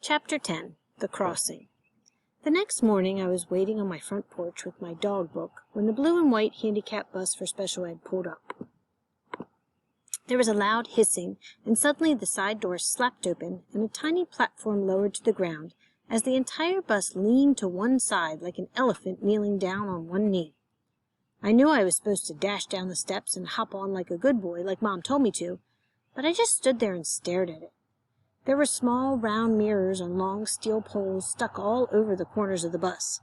Chapter 10. The Crossing. The next morning I was waiting on my front porch with my dog book when the blue and white handicap bus for special ed pulled up. There was a loud hissing, and suddenly the side door slapped open and a tiny platform lowered to the ground as the entire bus leaned to one side like an elephant kneeling down on one knee. I knew I was supposed to dash down the steps and hop on like a good boy, like Mom told me to, but I just stood there and stared at it. There were small, round mirrors on long steel poles stuck all over the corners of the bus.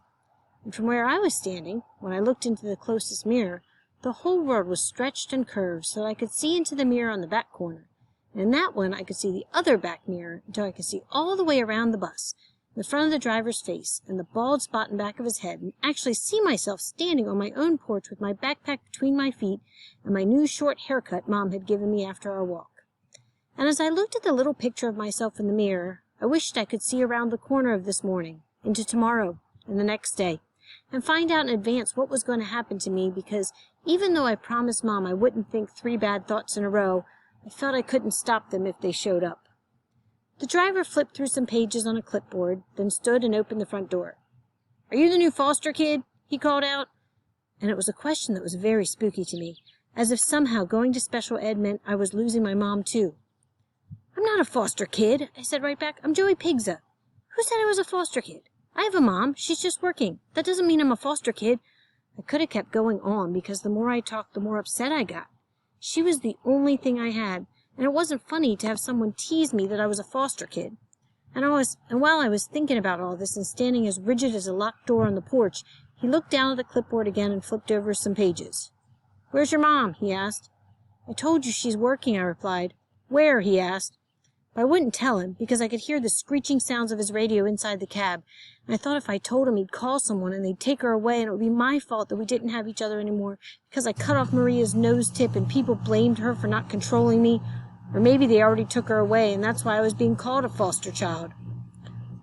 And from where I was standing, when I looked into the closest mirror, the whole world was stretched and curved so that I could see into the mirror on the back corner. And in that one, I could see the other back mirror until I could see all the way around the bus, the front of the driver's face, and the bald spot in back of his head, and actually see myself standing on my own porch with my backpack between my feet and my new short haircut Mom had given me after our walk. And as I looked at the little picture of myself in the mirror, I wished I could see around the corner of this morning, into tomorrow, and the next day, and find out in advance what was going to happen to me, because even though I promised Mom I wouldn't think 3 bad thoughts in a row, I felt I couldn't stop them if they showed up. The driver flipped through some pages on a clipboard, then stood and opened the front door. "Are you the new foster kid?" he called out. And it was a question that was very spooky to me, as if somehow going to special ed meant I was losing my mom too. "I'm not a foster kid," I said right back. "I'm Joey Pigza." "Who said I was a foster kid? I have a mom. She's just working. That doesn't mean I'm a foster kid." I could have kept going on because the more I talked, the more upset I got. She was the only thing I had, and it wasn't funny to have someone tease me that I was a foster kid. And while I was thinking about all this and standing as rigid as a locked door on the porch, he looked down at the clipboard again and flipped over some pages. "Where's your mom?" he asked. "I told you she's working," I replied. "Where?" he asked. But I wouldn't tell him because I could hear the screeching sounds of his radio inside the cab, and I thought if I told him he'd call someone and they'd take her away and it would be my fault that we didn't have each other anymore because I cut off Maria's nose tip and people blamed her for not controlling me, or maybe they already took her away and that's why I was being called a foster child.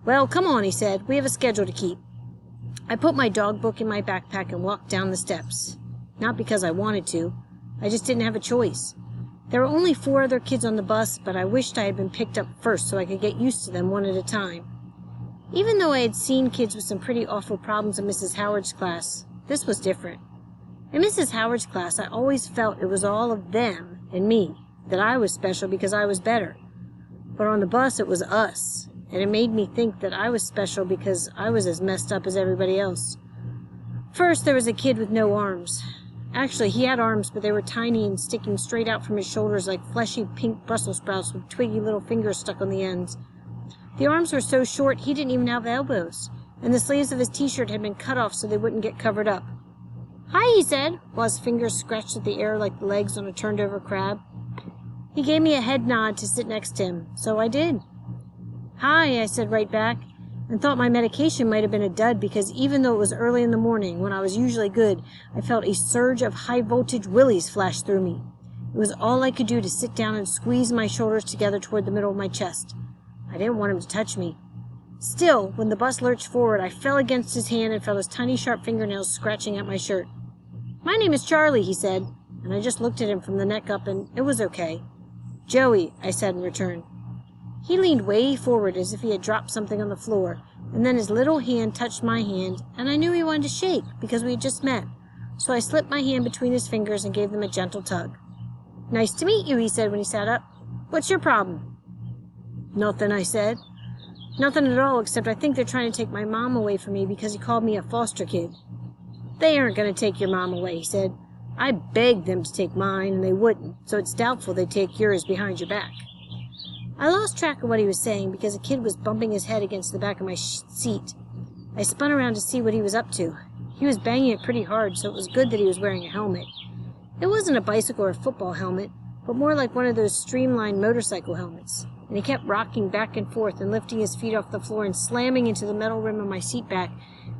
"Well, come on," he said. "We have a schedule to keep." I put my dog book in my backpack and walked down the steps. Not because I wanted to. I just didn't have a choice. There were only 4 other kids on the bus, but I wished I had been picked up first so I could get used to them one at a time. Even though I had seen kids with some pretty awful problems in Mrs. Howard's class, this was different. In Mrs. Howard's class, I always felt it was all of them and me, that I was special because I was better. But on the bus, it was us, and it made me think that I was special because I was as messed up as everybody else. First, there was a kid with no arms. Actually, he had arms, but they were tiny and sticking straight out from his shoulders like fleshy pink Brussels sprouts with twiggy little fingers stuck on the ends. The arms were so short he didn't even have elbows, and the sleeves of his t-shirt had been cut off so they wouldn't get covered up. "Hi," he said, while his fingers scratched at the air like the legs on a turned-over crab. He gave me a head nod to sit next to him, so I did. "Hi," I said right back, and thought my medication might have been a dud because even though it was early in the morning, when I was usually good, I felt a surge of high-voltage willies flash through me. It was all I could do to sit down and squeeze my shoulders together toward the middle of my chest. I didn't want him to touch me. Still, when the bus lurched forward, I fell against his hand and felt his tiny sharp fingernails scratching at my shirt. "My name is Charlie," he said, and I just looked at him from the neck up, and it was okay. "Joey," I said in return. He leaned way forward as if he had dropped something on the floor, and then his little hand touched my hand, and I knew he wanted to shake because we had just met. So I slipped my hand between his fingers and gave them a gentle tug. "Nice to meet you," he said when he sat up. "What's your problem?" "Nothing," I said. "Nothing at all, except I think they're trying to take my mom away from me because he called me a foster kid." "They aren't going to take your mom away," he said. "I begged them to take mine, and they wouldn't, so it's doubtful they'd take yours behind your back." I lost track of what he was saying because a kid was bumping his head against the back of my seat. I spun around to see what he was up to. He was banging it pretty hard, so it was good that he was wearing a helmet. It wasn't a bicycle or football helmet, but more like one of those streamlined motorcycle helmets, and he kept rocking back and forth and lifting his feet off the floor and slamming into the metal rim of my seat back,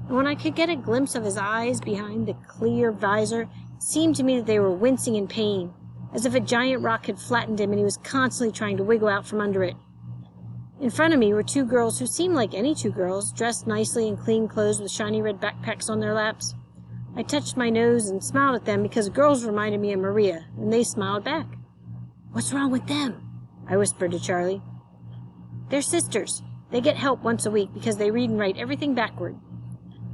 and when I could get a glimpse of his eyes behind the clear visor, it seemed to me that they were wincing in pain, as if a giant rock had flattened him and he was constantly trying to wiggle out from under it. In front of me were 2 girls who seemed like any 2 girls, dressed nicely in clean clothes with shiny red backpacks on their laps. I touched my nose and smiled at them because girls reminded me of Maria, and they smiled back. "What's wrong with them?" I whispered to Charlie. "They're sisters. They get help once a week because they read and write everything backward.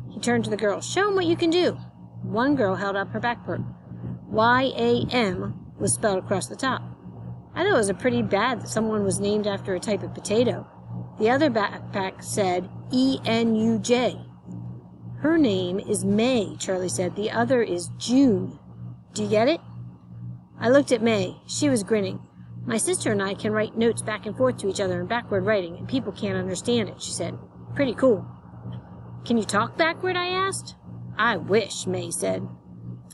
He turned to the girls. Show 'em what you can do. One girl held up her backpack. Y-A-M was spelled across the top. I thought it was pretty bad that someone was named after a type of potato. The other backpack said E-N-U-J. Her name is May, Charlie said. The other is June. Do you get it? I looked at May. She was grinning. My sister and I can write notes back and forth to each other in backward writing, and people can't understand it, she said. Pretty cool. Can you talk backward, I asked. I wish, May said.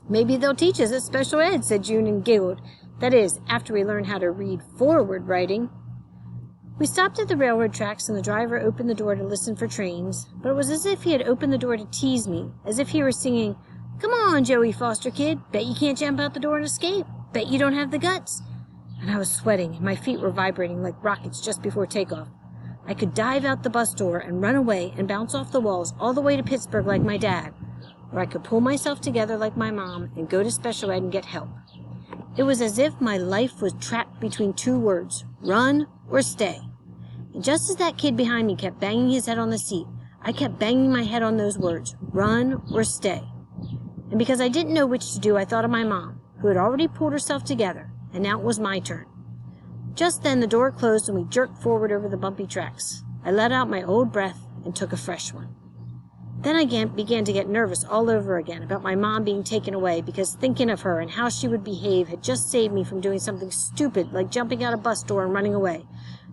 Maybe they'll teach us at special ed, said June and giggled. That is, after we learn how to read forward writing. We stopped at the railroad tracks, and the driver opened the door to listen for trains, but it was as if he had opened the door to tease me, as if he were singing, Come on, Joey Foster kid, bet you can't jump out the door and escape, bet you don't have the guts. And I was sweating, and my feet were vibrating like rockets just before takeoff. I could dive out the bus door and run away and bounce off the walls all the way to Pittsburgh like my dad, or I could pull myself together like my mom and go to special ed and get help. It was as if my life was trapped between two words, run or stay. And just as that kid behind me kept banging his head on the seat, I kept banging my head on those words, run or stay. And because I didn't know which to do, I thought of my mom, who had already pulled herself together, and now it was my turn. Just then the door closed and we jerked forward over the bumpy tracks. I let out my old breath and took a fresh one. Then I began to get nervous all over again about my mom being taken away, because thinking of her and how she would behave had just saved me from doing something stupid like jumping out a bus door and running away.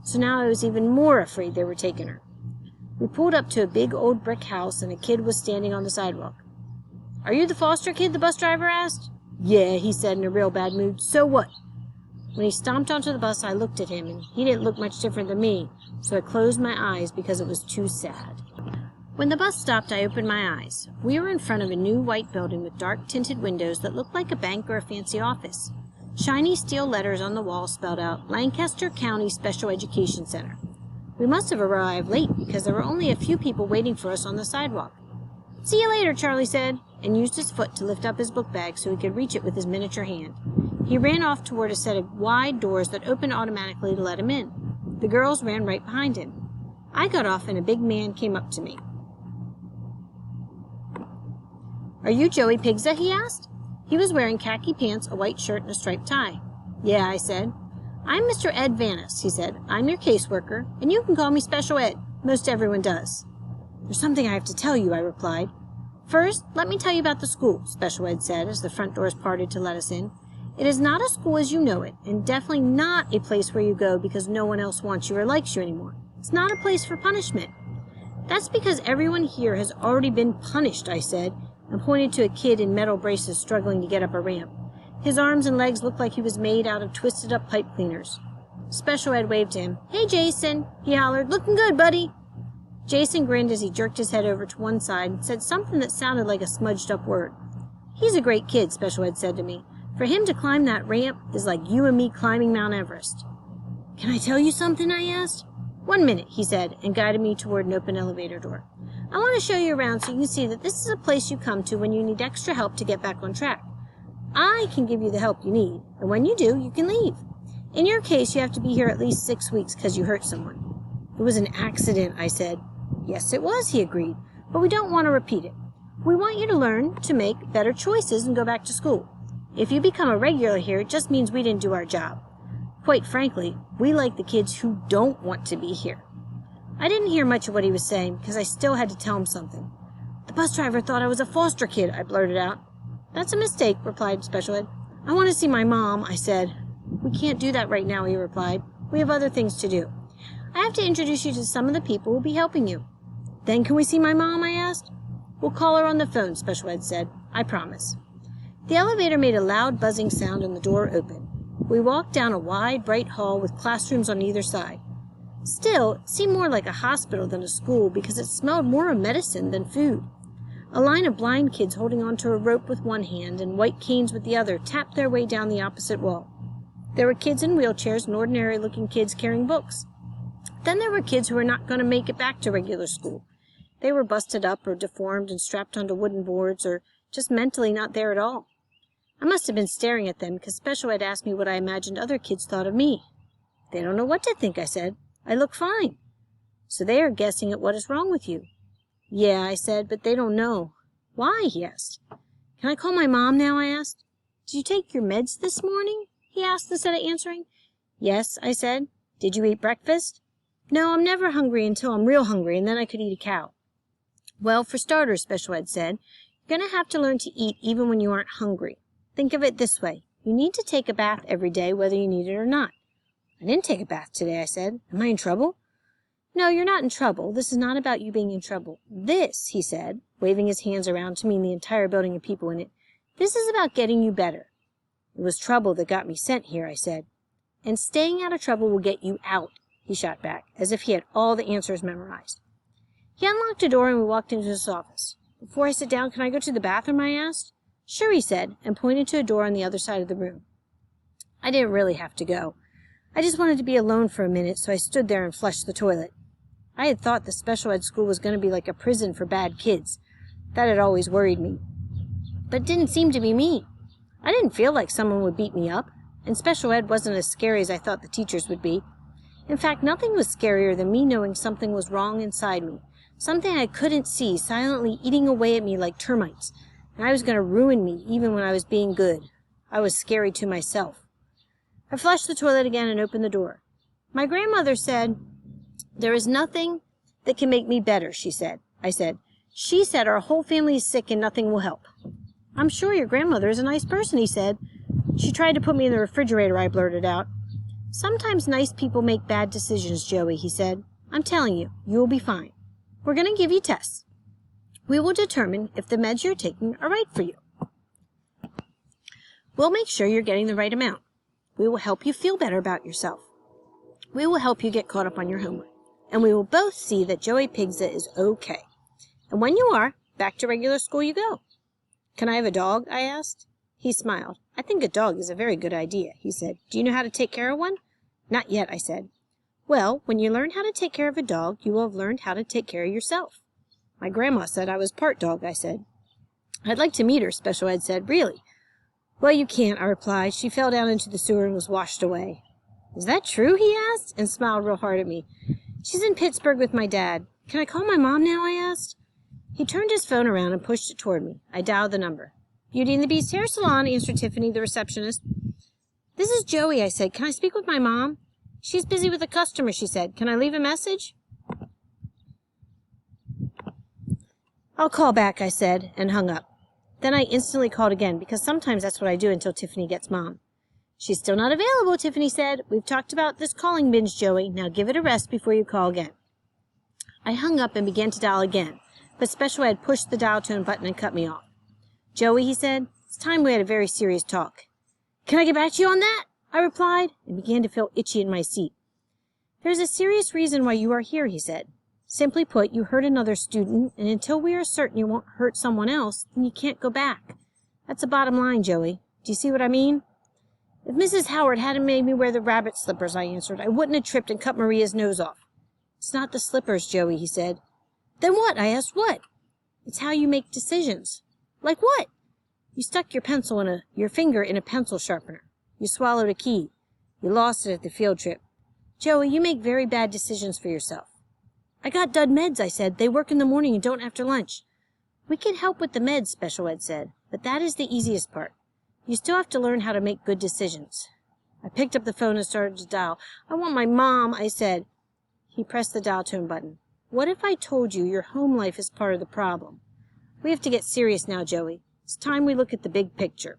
So now I was even more afraid they were taking her. We pulled up to a big old brick house, and a kid was standing on the sidewalk. Are you the foster kid? The bus driver asked. Yeah, he said in a real bad mood. So what? When he stomped onto the bus, I looked at him, and he didn't look much different than me, so I closed my eyes because it was too sad. When the bus stopped, I opened my eyes. We were in front of a new white building with dark tinted windows that looked like a bank or a fancy office. Shiny steel letters on the wall spelled out Lancaster County Special Education Center. We must have arrived late because there were only a few people waiting for us on the sidewalk. See you later, Charlie said, and used his foot to lift up his book bag so he could reach it with his miniature hand. He ran off toward a set of wide doors that opened automatically to let him in. The girls ran right behind him. I got off, and a big man came up to me. Are you Joey Pigza? He asked. He was wearing khaki pants, a white shirt, and a striped tie. Yeah, I said. I'm Mr. Ed Vanis, he said. I'm your caseworker, and you can call me Special Ed. Most everyone does. There's something I have to tell you, I replied. First, let me tell you about the school, Special Ed said as the front doors parted to let us in. It is not a school as you know it, and definitely not a place where you go because no one else wants you or likes you anymore. It's not a place for punishment. That's because everyone here has already been punished, I said, and pointed to a kid in metal braces struggling to get up a ramp. His arms and legs looked like he was made out of twisted-up pipe cleaners. Special Ed waved to him. Hey, Jason, he hollered. Looking good, buddy. Jason grinned as he jerked his head over to one side and said something that sounded like a smudged-up word. He's a great kid, Special Ed said to me. For him to climb that ramp is like you and me climbing Mount Everest. Can I tell you something? I asked. 1 minute, he said, and guided me toward an open elevator door. I want to show you around so you can see that this is a place you come to when you need extra help to get back on track. I can give you the help you need, and when you do, you can leave. In your case, you have to be here at least 6 weeks because you hurt someone. It was an accident, I said. Yes, it was, he agreed, but we don't want to repeat it. We want you to learn to make better choices and go back to school. If you become a regular here, it just means we didn't do our job. Quite frankly, we like the kids who don't want to be here. I didn't hear much of what he was saying because I still had to tell him something. The bus driver thought I was a foster kid, I blurted out. That's a mistake, replied Special Ed. I want to see my mom, I said. We can't do that right now, he replied. We have other things to do. I have to introduce you to some of the people who will be helping you. Then can we see my mom, I asked. We'll call her on the phone, Special Ed said. I promise. The elevator made a loud buzzing sound and the door opened. We walked down a wide, bright hall with classrooms on either side. Still, it seemed more like a hospital than a school because it smelled more of medicine than food. A line of blind kids holding onto a rope with one hand and white canes with the other tapped their way down the opposite wall. There were kids in wheelchairs and ordinary-looking kids carrying books. Then there were kids who were not going to make it back to regular school. They were busted up or deformed and strapped onto wooden boards or just mentally not there at all. I must have been staring at them because Special Ed asked me what I imagined other kids thought of me. They don't know what to think, I said. I look fine. So they are guessing at what is wrong with you. Yeah, I said, but they don't know. Why? He asked. Can I call my mom now? I asked. Did you take your meds this morning? He asked instead of answering. Yes, I said. Did you eat breakfast? No, I'm never hungry until I'm real hungry, and then I could eat a cow. Well, for starters, Special Ed said, you're going to have to learn to eat even when you aren't hungry. Think of it this way. You need to take a bath every day, whether you need it or not. I didn't take a bath today, I said. Am I in trouble? No, you're not in trouble. This is not about you being in trouble. This, he said, waving his hands around to mean the entire building of people in it, this is about getting you better. It was trouble that got me sent here, I said. And staying out of trouble will get you out, he shot back, as if he had all the answers memorized. He unlocked a door and we walked into his office. Before I sit down, can I go to the bathroom, I asked. Sure, he said, and pointed to a door on the other side of the room. I didn't really have to go. I just wanted to be alone for a minute, so I stood there and flushed the toilet. I had thought the special ed school was going to be like a prison for bad kids. That had always worried me. But it didn't seem to be me. I didn't feel like someone would beat me up, and special ed wasn't as scary as I thought the teachers would be. In fact, nothing was scarier than me knowing something was wrong inside me, something I couldn't see silently eating away at me like termites, and I was going to ruin me even when I was being good. I was scary to myself. I flushed the toilet again and opened the door. My grandmother said, there is nothing that can make me better, she said. I said, she said our whole family is sick and nothing will help. I'm sure your grandmother is a nice person, he said. She tried to put me in the refrigerator, I blurted out. Sometimes nice people make bad decisions, Joey, he said. I'm telling you, you will be fine. We're going to give you tests. We will determine if the meds you're taking are right for you. We'll make sure you're getting the right amount. We will help you feel better about yourself. We will help you get caught up on your homework. And we will both see that Joey Pigza is okay. And when you are, back to regular school you go. Can I have a dog? I asked. He smiled. I think a dog is a very good idea, he said. Do you know how to take care of one? Not yet, I said. Well, when you learn how to take care of a dog, you will have learned how to take care of yourself. My grandma said I was part dog, I said. I'd like to meet her, Special Ed said. Really? Well, you can't, I replied. She fell down into the sewer and was washed away. Is that true? He asked, and smiled real hard at me. She's in Pittsburgh with my dad. Can I call my mom now? I asked. He turned his phone around and pushed it toward me. I dialed the number. Beauty and the Beast Hair Salon, answered Tiffany, the receptionist. This is Joey, I said. Can I speak with my mom? She's busy with a customer, she said. Can I leave a message? I'll call back, I said, and hung up. Then I instantly called again, because sometimes that's what I do until Tiffany gets Mom. She's still not available, Tiffany said. We've talked about this calling binge, Joey. Now give it a rest before you call again. I hung up and began to dial again, but Special Ed pushed the dial tone button and cut me off. Joey, he said, it's time we had a very serious talk. Can I get back to you on that? I replied, and began to feel itchy in my seat. There's a serious reason why you are here, he said. Simply put, you hurt another student, and until we are certain you won't hurt someone else, then you can't go back. That's the bottom line, Joey. Do you see what I mean? If Mrs. Howard hadn't made me wear the rabbit slippers, I answered, I wouldn't have tripped and cut Maria's nose off. It's not the slippers, Joey, he said. Then what? I asked, what? It's how you make decisions. Like what? You stuck your finger in a pencil sharpener. You swallowed a key. You lost it at the field trip. Joey, you make very bad decisions for yourself. I got dud meds, I said. They work in the morning and don't after lunch. We can help with the meds, Special Ed said, but that is the easiest part. You still have to learn how to make good decisions. I picked up the phone and started to dial. I want my mom, I said. He pressed the dial tone button. What if I told you your home life is part of the problem? We have to get serious now, Joey. It's time we look at the big picture.